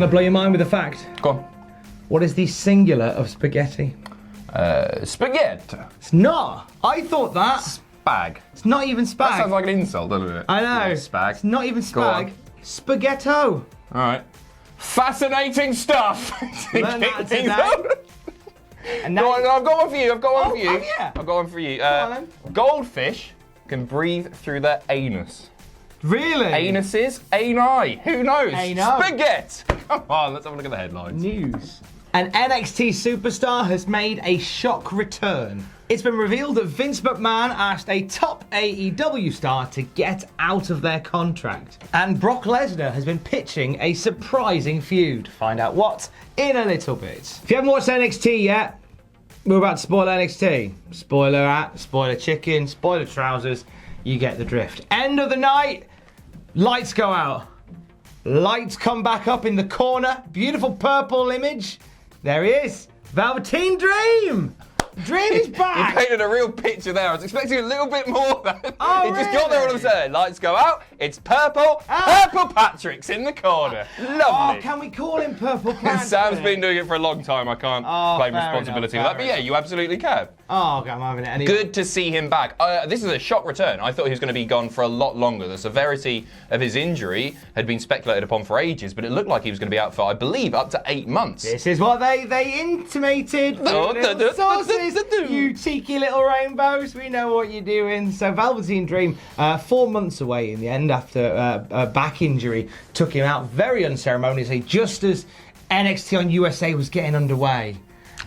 Can I blow your mind with a fact? Go on. What is the singular of spaghetti? Spaghetti. It's not. I thought that. Spag. It's not even spag. That sounds like an insult, doesn't it? I know. Yeah, spag. It's not even spag. Spaghetto. Alright. Fascinating stuff. Learn that today. And Go on, I've got one for you. I've got one for you. Oh, yeah. I've got one for you. Go on, then. Goldfish can breathe through their anus. Really? Anuses? Ani. Who knows? Ano. Spaghetti. Come on, let's have a look at the headlines. News. An NXT superstar has made a shock return. It's been revealed that Vince McMahon asked a top AEW star to get out of their contract. And Brock Lesnar has been pitching a surprising feud. Find out what in a little bit. If you haven't watched NXT yet, we're about to spoil NXT. Spoiler hat, spoiler chicken, spoiler trousers. You get the drift. End of the night, lights go out. Lights come back up in the corner. Beautiful purple image. There he is. Velveteen Dream. Dream is back. You painted a real picture there. I was expecting a little bit more. Oh, It just got there all of a sudden. Lights go out. It's purple. Purple Patrick's in the corner. Lovely. Oh, can we call him Purple Patrick? Sam's been doing it for a long time. I can't claim fair responsibility enough, for that. But yeah, you absolutely can. Oh, okay, I'm having it anyway. Good to see him back. This is a shock return. I thought he was going to be gone for a lot longer. The severity of his injury had been speculated upon for ages, but it looked like he was going to be out for, I believe, up to 8 months. This is what they intimated. Little sauces, you cheeky little rainbows. We know what you're doing. So Velveteen Dream, 4 months away in the end after a back injury took him out very unceremoniously, just as NXT on USA was getting underway.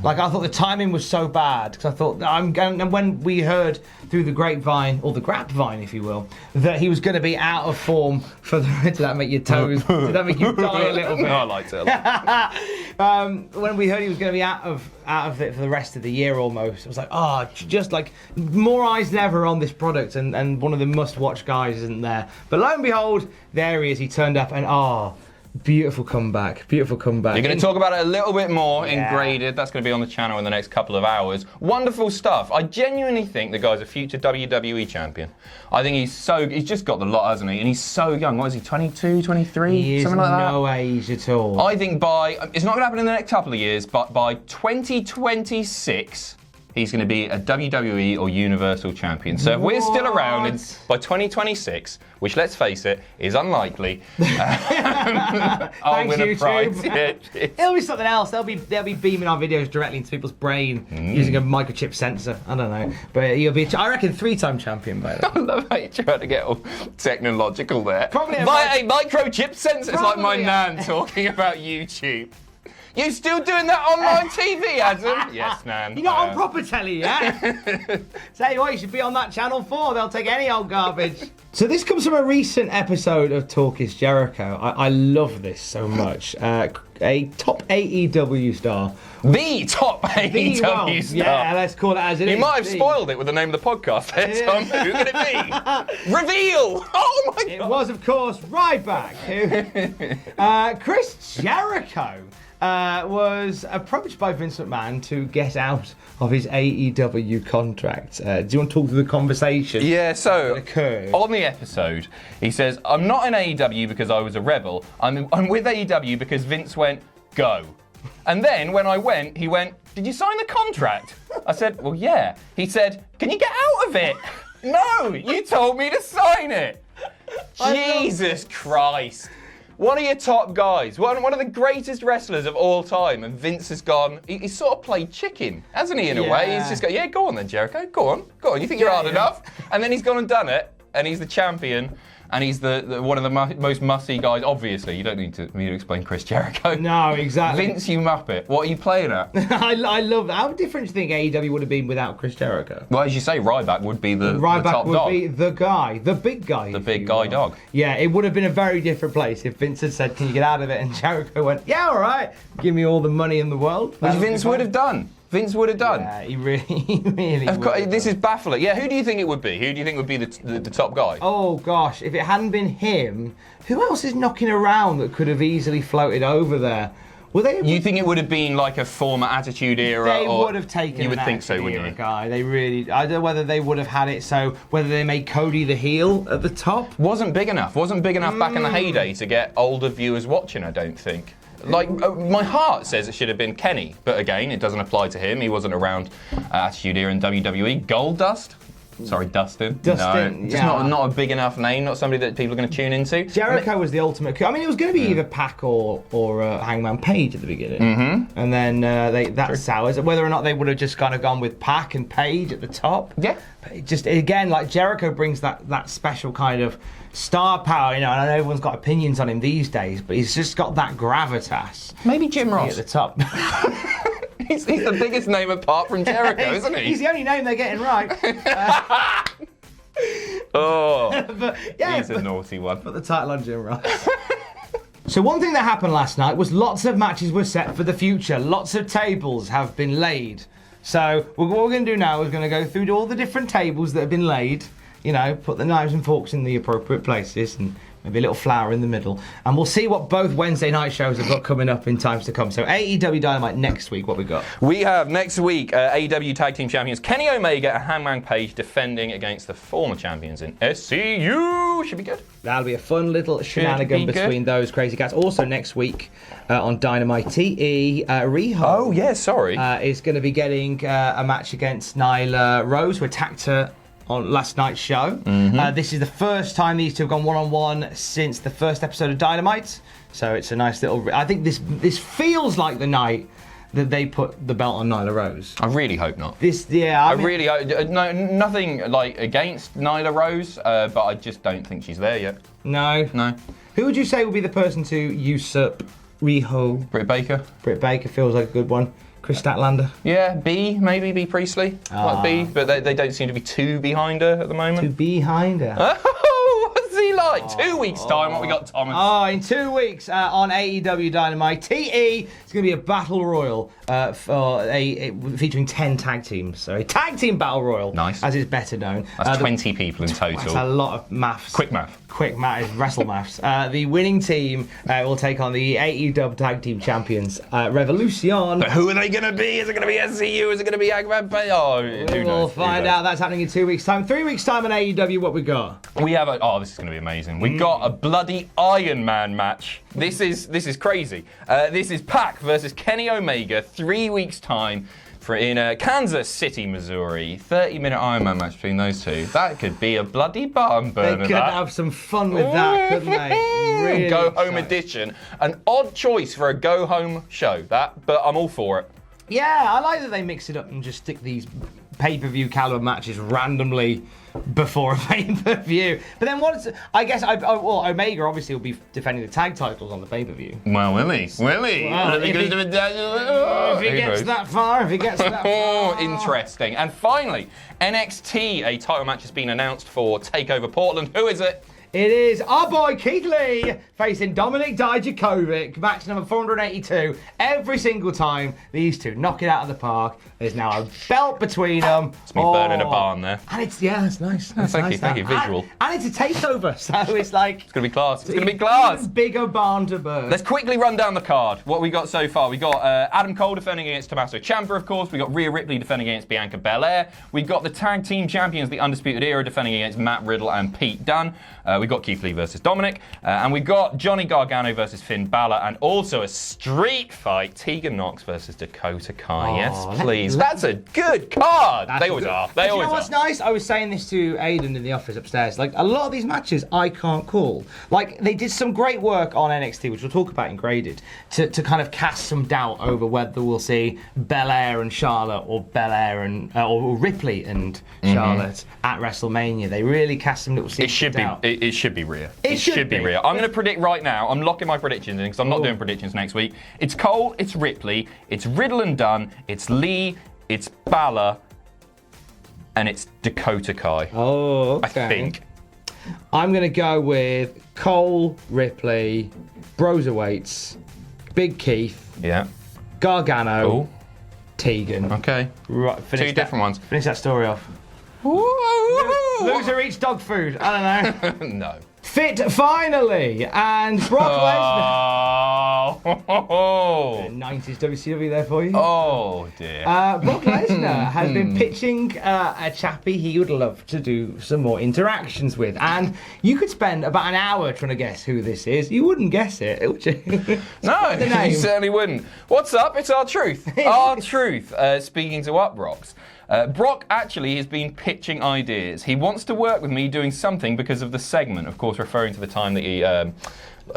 Like, I thought the timing was so bad, because I thought, and when we heard through the grapevine, or the grapevine, if you will, that he was going to be out of form for the, did that make your toes, did that make you die a little bit? No, I liked it a lot. When we heard he was going to be out of it for the rest of the year almost, I was like, oh, just like, more eyes than ever on this product, and one of the must-watch guys isn't there. But lo and behold, there he is, he turned up, and beautiful comeback. Beautiful comeback. You're going to talk about it a little bit more in Graded. That's going to be on the channel in the next couple of hours. Wonderful stuff. I genuinely think the guy's a future WWE champion. I think he's just got the lot, hasn't he? And he's so young. What is he, 22, 23? He is something like that? no age at all. I think it's not going to happen in the next couple of years, but by 2026, he's going to be a WWE or Universal Champion. So if we're still around by 2026, which, let's face it, is unlikely, I'll win a prize. Yeah, it'll be something else. They'll be beaming our videos directly into people's brain using a microchip sensor. I don't know. But he'll be, I reckon, 3-time champion by then. I love how you trying to get all technological there. Probably a microchip sensor. It's like my nan talking about YouTube. You still doing that online TV, Adam? Yes, man. You're not on proper telly yet. Tell you what, you should be on that Channel 4. They'll take any old garbage. So this comes from a recent episode of Talk is Jericho. I love this so much. A top AEW star. The top AEW star. Yeah, let's call it as it is. You might have spoiled it with the name of the podcast there, Tom. Who could it be? Reveal! Oh my God! It was, of course, Ryback. Chris Jericho was approached by Vince McMahon to get out of his AEW contract. Do you want to talk through the conversation? Yeah, so occurred? On the episode, he says, I'm not in AEW because I was a rebel. I'm with AEW because Vince went, go. And then when I went, he went, did you sign the contract? I said, well, yeah. He said, can you get out of it? No, you told me to sign it. Jesus Christ. One of your top guys, one of the greatest wrestlers of all time, and Vince has gone, he's sort of played chicken, hasn't he, in a way? He's just go, yeah, go on then, Jericho, go on, you think you're hard enough? And then he's gone and done it, and he's the champion, and he's the one of the most mussy guys, obviously. You don't need me to explain Chris Jericho. No, exactly. Vince, you muppet, what are you playing at? I love that. How different do you think AEW would have been without Chris Jericho? Well, as you say, Ryback would be the top dog. Ryback would be the guy, the big guy. The big guy dog. Yeah, it would have been a very different place if Vince had said, can you get out of it? And Jericho went, yeah, all right, give me all the money in the world. Which Vince would have done. Yeah, he really of course, this is baffling. Yeah, who do you think it would be? Who do you think would be the top guy? Oh, gosh, if it hadn't been him, who else is knocking around that could have easily floated over there? You think it would have been like a former Attitude Era? They would have taken You would think so, wouldn't you? Guy. They really, I don't know whether they would have had it so, whether they made Cody the heel at the top. Wasn't big enough back in the heyday to get older viewers watching, I don't think. Like, my heart says it should have been Kenny, but again, it doesn't apply to him. He wasn't around Attitude Era in WWE. Goldust? Sorry, Dustin. No, just not a big enough name, not somebody that people are going to tune into. Jericho was the ultimate coup. I mean, it was going to be either Pac or Hangman Page at the beginning. Mm-hmm. And then that sours. Whether or not they would have just kind of gone with Pac and Page at the top. Yeah. But it just, again, like Jericho brings that special kind of star power, and I know everyone's got opinions on him these days, but he's just got that gravitas. Maybe Jim Ross. At the top. He's the biggest name apart from Jericho, isn't he? He's the only name they're getting right. But, he's a naughty one. Put the title on Jim Ross. So one thing that happened last night was lots of matches were set for the future. Lots of tables have been laid. So what we're going to do now is going to go through all the different tables that have been laid. Put the knives and forks in the appropriate places and maybe a little flour in the middle. And we'll see what both Wednesday night shows have got coming up in times to come. So AEW Dynamite next week, what we got? We have next week AEW Tag Team Champions Kenny Omega and Hangman Page defending against the former champions in SCU. Should be good. That'll be a fun little shenanigan between those crazy cats. Also next week on Dynamite, Riho is going to be getting a match against Nyla Rose, who attacked her on last night's show. Mm-hmm. This is the first time these two have gone one-on-one since the first episode of Dynamite. So it's a nice little... I think this feels like the night that they put the belt on Nyla Rose. I really hope not. I really hope... No, nothing like against Nyla Rose, but I just don't think she's there yet. No. Who would you say would be the person to usurp Riho? Britt Baker. Britt Baker feels like a good one. Chris Statlander. Yeah, maybe B Priestley. Like B, but they don't seem to be too behind her at the moment. Too behind her. Oh, what's he like? 2 weeks' time, what we got, Thomas? In 2 weeks on AEW Dynamite, TE, it's going to be a battle royal featuring 10 tag teams. So a tag team battle royal, nice, as it's better known. That's 20 people in total. That's a lot of maths. Quick math is wrestle maths. The winning team will take on the AEW Tag Team Champions, Revolution. But who are they going to be? Is it going to be SCU? Is it going to be Hangman Page? Oh, who knows? We'll find out. That's happening in 2 weeks' time. 3 weeks' time on AEW, what we got? We have this is going to be amazing. We got a bloody Iron Man match. This is crazy. This is Pac versus Kenny Omega, 3 weeks' time. In Kansas City, Missouri. 30-minute Iron Man match between those two. That could be a bloody barn burner. They could have some fun with that, couldn't they? Really go home edition. An odd choice for a go home show, but I'm all for it. Yeah, I like that they mix it up and just stick these pay-per-view caliber matches randomly before a pay-per-view. But then Omega obviously will be defending the tag titles on the pay-per-view. Well, will he? Well, if he gets that far. Interesting. And finally, NXT, a title match has been announced for TakeOver Portland. Who is it? It is our boy Keith Lee facing Dominik Dijakovic, match number 482. Every single time these two knock it out of the park, there's now a belt between them. It's me burning a barn there. And it's nice. Thank you, visual. And it's a takeover, so it's like... It's going to be class. It's going to be class. Bigger barn to burn. Let's quickly run down the card. What we got so far. We got Adam Cole defending against Tommaso Ciampa, of course. We got Rhea Ripley defending against Bianca Belair. We got the Tag Team Champions, the Undisputed Era, defending against Matt Riddle and Pete Dunne. We got Keith Lee versus Dominik. And we got Johnny Gargano versus Finn Balor. And also a street fight, Tegan Nox versus Dakota Kai. Yes, please. That's a good card. They always are. You know what's nice? I was saying this to Aidan in the office upstairs. Like, a lot of these matches I can't call. Like, they did some great work on NXT, which we'll talk about in Graded, to kind of cast some doubt over whether we'll see Belair and Charlotte or Belair and or Ripley and Charlotte at WrestleMania. They really cast some little seeds of doubt. It should be Rhea. It should be Rhea. I'm going to predict right now. I'm locking my predictions in because I'm not doing predictions next week. It's Cole, it's Ripley, it's Riddle and Dunn, it's Lee, it's Balor, and it's Dakota Kai. Oh, okay. I think. I'm going to go with Cole, Ripley, Broserweights, Big Keith, Gargano, Tegan. Okay. Right, Two different ones. Finish that story off. Loser eats dog food. I don't know. No. fit finally, and Brock Lesnar. Oh, 90s WCW there for you. oh dear. Brock Lesnar has been pitching a chappie he would love to do some more interactions with, and you could spend about an hour trying to guess who this is. You wouldn't guess it, would you? No, the name. you certainly wouldn't. What's up? It's R-Truth. R-Truth, speaking to Uprocks. Brock actually has been pitching ideas. He wants to work with me doing something because of the segment, of course, referring to the time that he...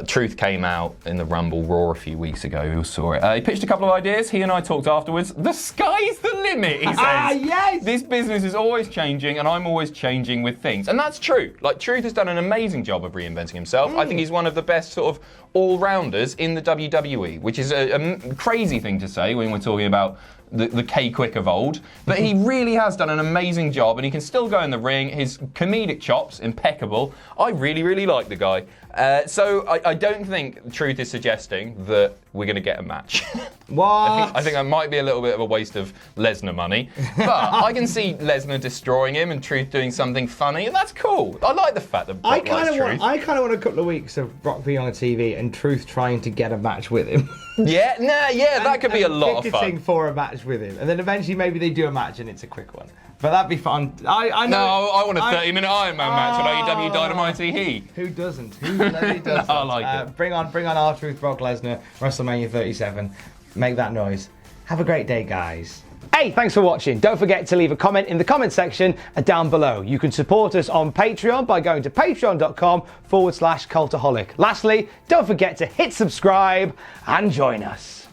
Truth came out in the Rumble Raw a few weeks ago. We all saw it. He pitched a couple of ideas. He and I talked afterwards. The sky's the limit, he says. Yes! This business is always changing, and I'm always changing with things. And that's true. Like, Truth has done an amazing job of reinventing himself. I think he's one of the best sort of all-rounders in the WWE, which is a crazy thing to say when we're talking about the K-Quick of old. But he really has done an amazing job, and he can still go in the ring. His comedic chops, impeccable. I really, really like the guy. So I don't think Truth is suggesting that we're going to get a match. What? I think that might be a little bit of a waste of Lesnar money. But I can see Lesnar destroying him and Truth doing something funny, and that's cool. I like the fact that Brock likes Truth. I kind of want a couple of weeks of Brock being on the TV and Truth trying to get a match with him. Yeah, that could be a lot of Ticketing fun. for a match with him, and then eventually maybe they do a match and it's a quick one. But that'd be fun. I know. No, I want a 30-minute Iron Man match on AEW Dynamite. Who doesn't? Who bloody doesn't? I like it. Bring on R-Truth, Brock Lesnar, WrestleMania 37. Make that noise. Have a great day, guys. Hey, thanks for watching. Don't forget to leave a comment in the comment section down below. You can support us on Patreon by going to patreon.com/Cultaholic. Lastly, don't forget to hit subscribe and join us.